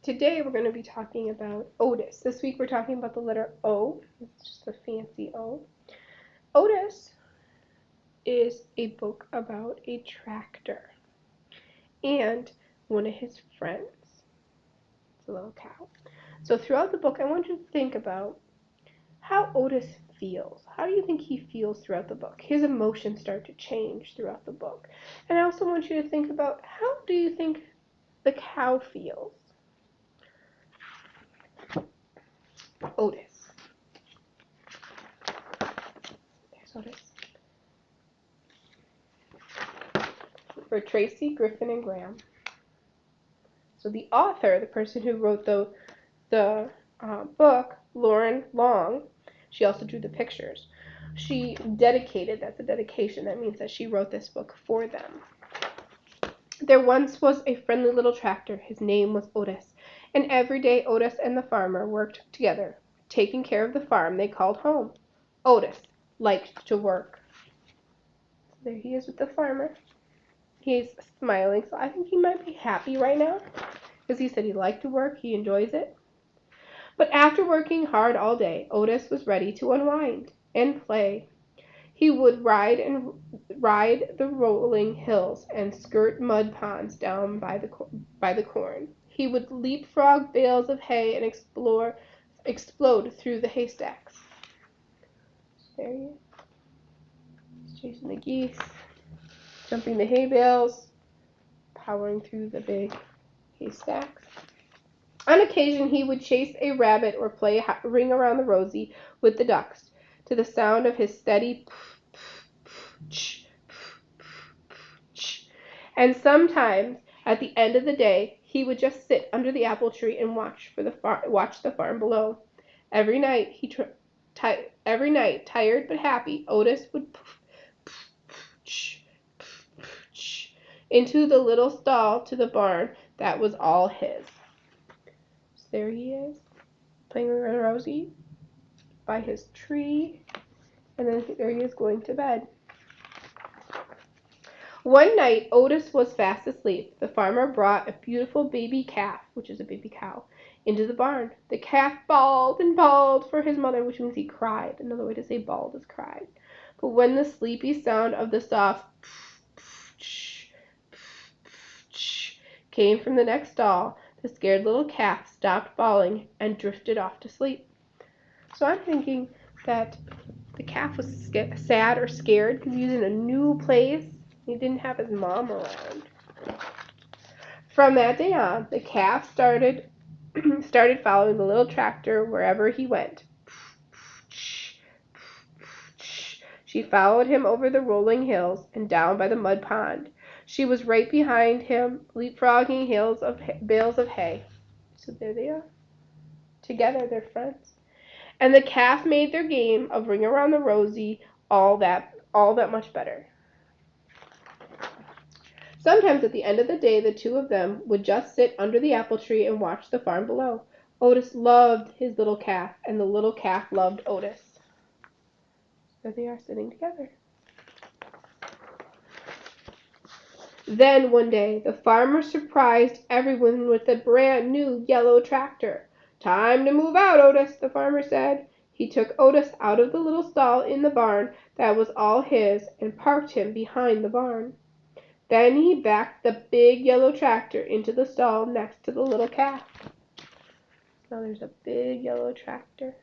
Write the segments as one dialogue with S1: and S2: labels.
S1: Today we're going to be talking about Otis. This week we're talking about the letter O. It's just a fancy O. Otis is a book about a tractor and one of his friends. It's a little cow. So throughout the book I want you to think about how Otis feels. How do you think he feels throughout the book? His emotions start to change throughout the book. And I also want you to think about how do you think the cow feels? Otis. There's Otis. For Tracy, Griffin, and Graham. So the author, the person who wrote the book, Lauren Long, she also drew the pictures. She dedicated, that's a dedication, that means that she wrote this book for them. There once was a friendly little tractor. His name was Otis. And every day Otis and the farmer worked together, taking care of the farm they called home. Otis liked to work. So there he is with the farmer. He's smiling, so I think he might be happy right now, because he said he liked to work, he enjoys it. But after working hard all day, Otis was ready to unwind and play. He would ride the rolling hills and skirt mud ponds down by the corn. He would leapfrog bales of hay and explode through the haystacks. There he is. He's chasing the geese, jumping the hay bales, powering through the big haystacks. On occasion, he would chase a rabbit or play Ring Around the Rosie with the ducks, to the sound of his steady and sometimes, at the end of the day, he would just sit under the apple tree and watch the farm below. Every night, tired but happy, Otis would into the little stall to the barn that was all his. So there he is, playing with Rosie by his tree, and then there he is going to bed. One night, Otis was fast asleep. The farmer brought a beautiful baby calf, which is a baby cow, into the barn. The calf bawled and bawled for his mother, which means he cried. Another way to say bawled is cried. But when the sleepy sound of the soft came from the next stall, the scared little calf stopped bawling and drifted off to sleep. So I'm thinking that the calf was sad or scared because he was in a new place. He didn't have his mom around. From that day on, the calf started following the little tractor wherever he went. She followed him over the rolling hills and down by the mud pond. She was right behind him, leapfrogging bales of hay. So there they are. Together, they're friends. And the calf made their game of Ring Around the Rosie all that much better. Sometimes at the end of the day, the two of them would just sit under the apple tree and watch the farm below. Otis loved his little calf, and the little calf loved Otis. There they are sitting together. Then one day, the farmer surprised everyone with a brand new yellow tractor. "Time to move out, Otis," the farmer said. He took Otis out of the little stall in the barn that was all his and parked him behind the barn. Then he backed the big yellow tractor into the stall next to the little calf. Now there's a big yellow tractor.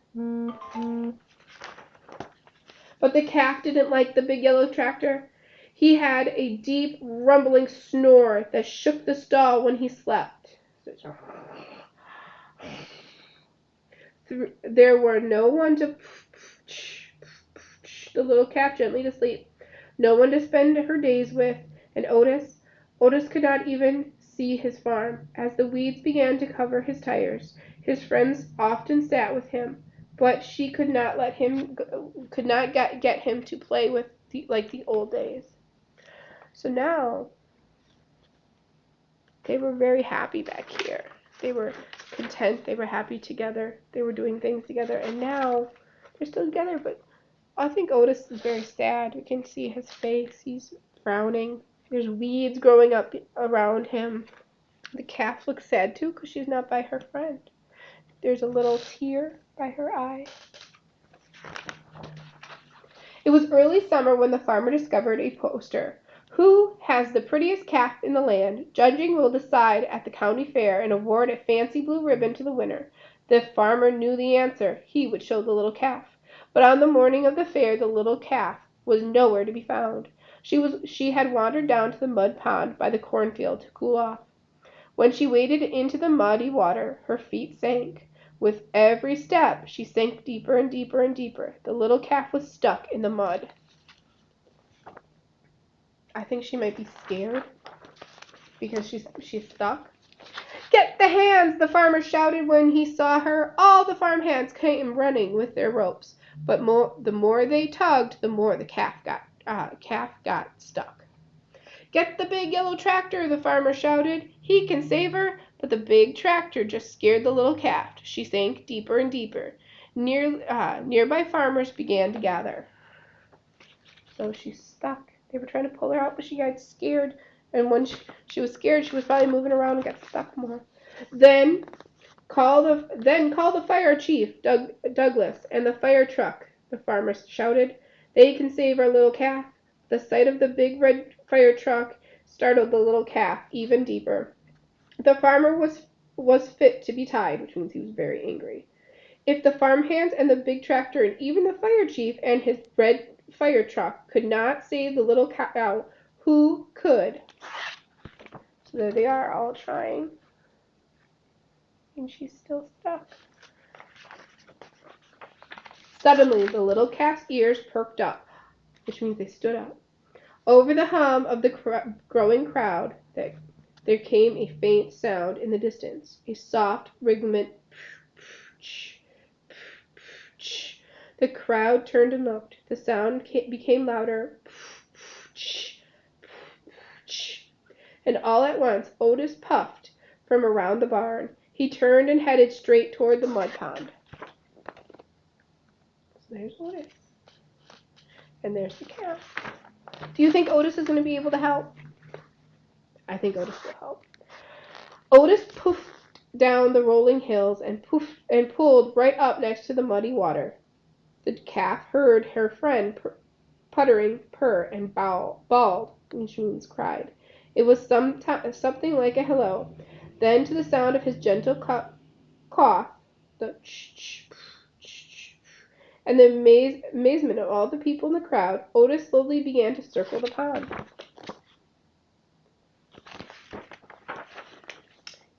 S1: But the calf didn't like the big yellow tractor. He had a deep, rumbling snore that shook the stall when he slept. There were no one to the little calf gently to sleep, no one to spend her days with, and Otis could not even see his farm. As the weeds began to cover his tires, his friends often sat with him, but she could not get him to play with like the old days. So now they were very happy back here. They were content. They were happy together. They were doing things together, and now they're still together. But I think Otis is very sad. We can see his face. He's frowning. There's weeds growing up around him. The calf looks sad too because she's not by her friend. There's a little tear by her eye. It was early summer when the farmer discovered a poster. Who has the prettiest calf in the land? Judging will decide at the county fair and award a fancy blue ribbon to the winner. The farmer knew the answer. He would show the little calf. But on the morning of the fair the little calf was nowhere to be found. She had wandered down to the mud pond by the cornfield to cool off. When she waded into the muddy water, her feet sank. With every step, she sank deeper and deeper and deeper. The little calf was stuck in the mud. I think she might be scared because she's stuck. Get the hands! The farmer shouted when he saw her. All the farm hands came running with their ropes, but the more they tugged, the more the calf got stuck. Get the big yellow tractor! The farmer shouted. He can save her. But the big tractor just scared the little calf. She sank deeper and deeper. Nearby farmers began to gather. So she's stuck. They were trying to pull her out, but she got scared. And when she was scared, she was probably moving around and got stuck more. Then call the fire chief, Douglas, and the fire truck. The farmer shouted. They can save our little calf. The sight of the big red fire truck startled the little calf even deeper. The farmer was fit to be tied, which means he was very angry. If the farmhands and the big tractor and even the fire chief and his red fire truck could not save the little cow, who could? So there they are, all trying. And she's still stuck. Suddenly, the little calf's ears perked up, which means they stood up. Over the hum of the growing crowd, there came a faint sound in the distance, a soft, rhythmic. The crowd turned and looked. The sound became louder. And all at once, Otis puffed from around the barn. He turned and headed straight toward the mud pond. So there's Otis. And there's the calf. Do you think Otis is going to be able to help? I think Otis will help. Otis poofed down the rolling hills and pulled right up next to the muddy water. The calf heard her friend puttering, purr, and bawled, which means cried. It was something like a hello. Then, to the sound of his gentle cough, the and the amazement of all the people in the crowd, Otis slowly began to circle the pond.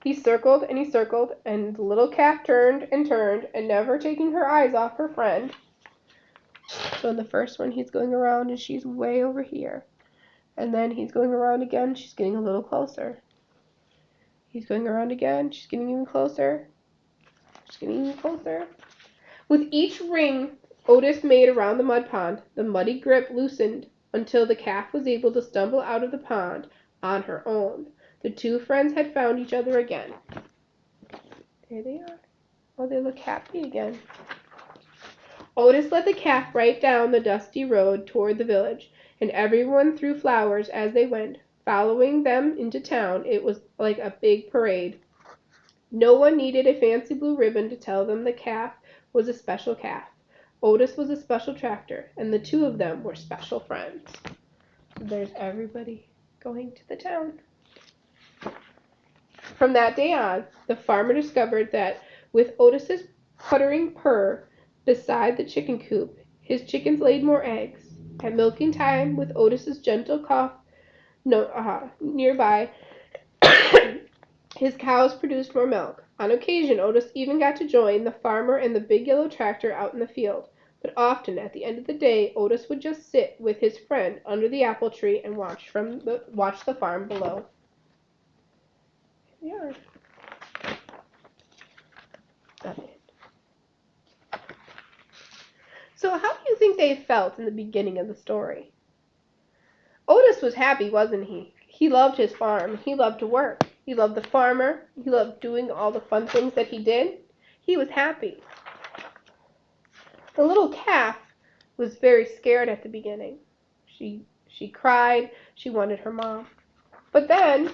S1: He circled, and the little calf turned, and never taking her eyes off her friend. So in the first one, he's going around, and she's way over here. And then he's going around again, she's getting a little closer. He's going around again, she's getting even closer. She's getting even closer. With each ring Otis made around the mud pond, the muddy grip loosened until the calf was able to stumble out of the pond on her own. The two friends had found each other again. There they are. Oh, they look happy again. Otis led the calf right down the dusty road toward the village, and everyone threw flowers as they went. Following them into town, it was like a big parade. No one needed a fancy blue ribbon to tell them the calf was a special calf. Otis was a special tractor, and the two of them were special friends. So there's everybody going to the town. From that day on, the farmer discovered that with Otis's puttering purr beside the chicken coop, his chickens laid more eggs. At milking time, with Otis's gentle cough nearby, his cows produced more milk. On occasion, Otis even got to join the farmer and the big yellow tractor out in the field. But often, at the end of the day, Otis would just sit with his friend under the apple tree and watch the farm below. Yeah. That's it. So how do you think they felt in the beginning of the story? Otis was happy, wasn't he? He loved his farm. He loved to work. He loved the farmer. He loved doing all the fun things that he did. He was happy. The little calf was very scared at the beginning. She cried. She wanted her mom. But then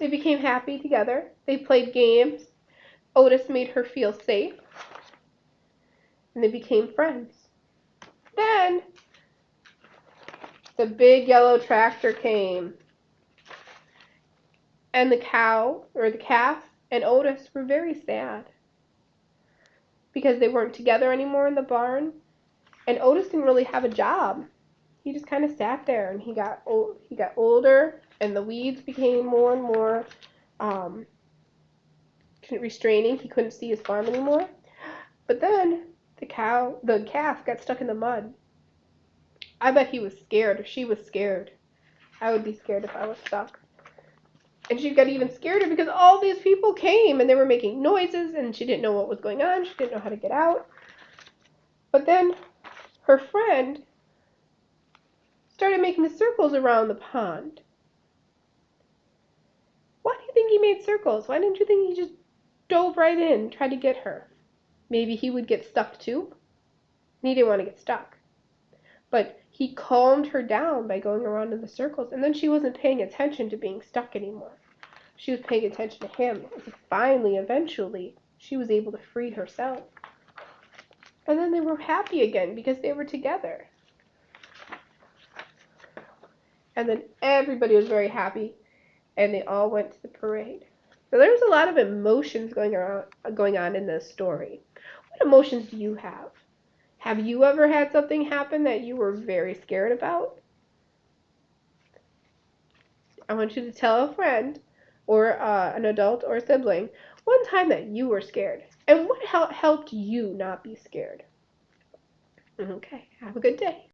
S1: They became happy together. They played games. Otis made her feel safe. And they became friends. Then the big yellow tractor came. And the cow, or the calf, and Otis were very sad because they weren't together anymore in the barn. And Otis didn't really have a job. He just kind of sat there, and he got older, and the weeds became more and more restraining. He couldn't see his farm anymore. But then the calf got stuck in the mud. I bet he was scared, or she was scared. I would be scared if I was stuck. And she got even scarier because all these people came and they were making noises and she didn't know what was going on. She didn't know how to get out. But then her friend started making circles around the pond. Why do you think he made circles? Why didn't you think he just dove right in and tried to get her? Maybe he would get stuck too? He didn't want to get stuck. But he calmed her down by going around in the circles, and then she wasn't paying attention to being stuck anymore. She was paying attention to him. And finally, eventually, she was able to free herself. And then they were happy again because they were together. And then everybody was very happy, and they all went to the parade. So there was a lot of emotions going on in this story. What emotions do you have? Have you ever had something happen that you were very scared about? I want you to tell a friend or an adult or a sibling one time that you were scared. And what helped you not be scared? Okay, have a good day.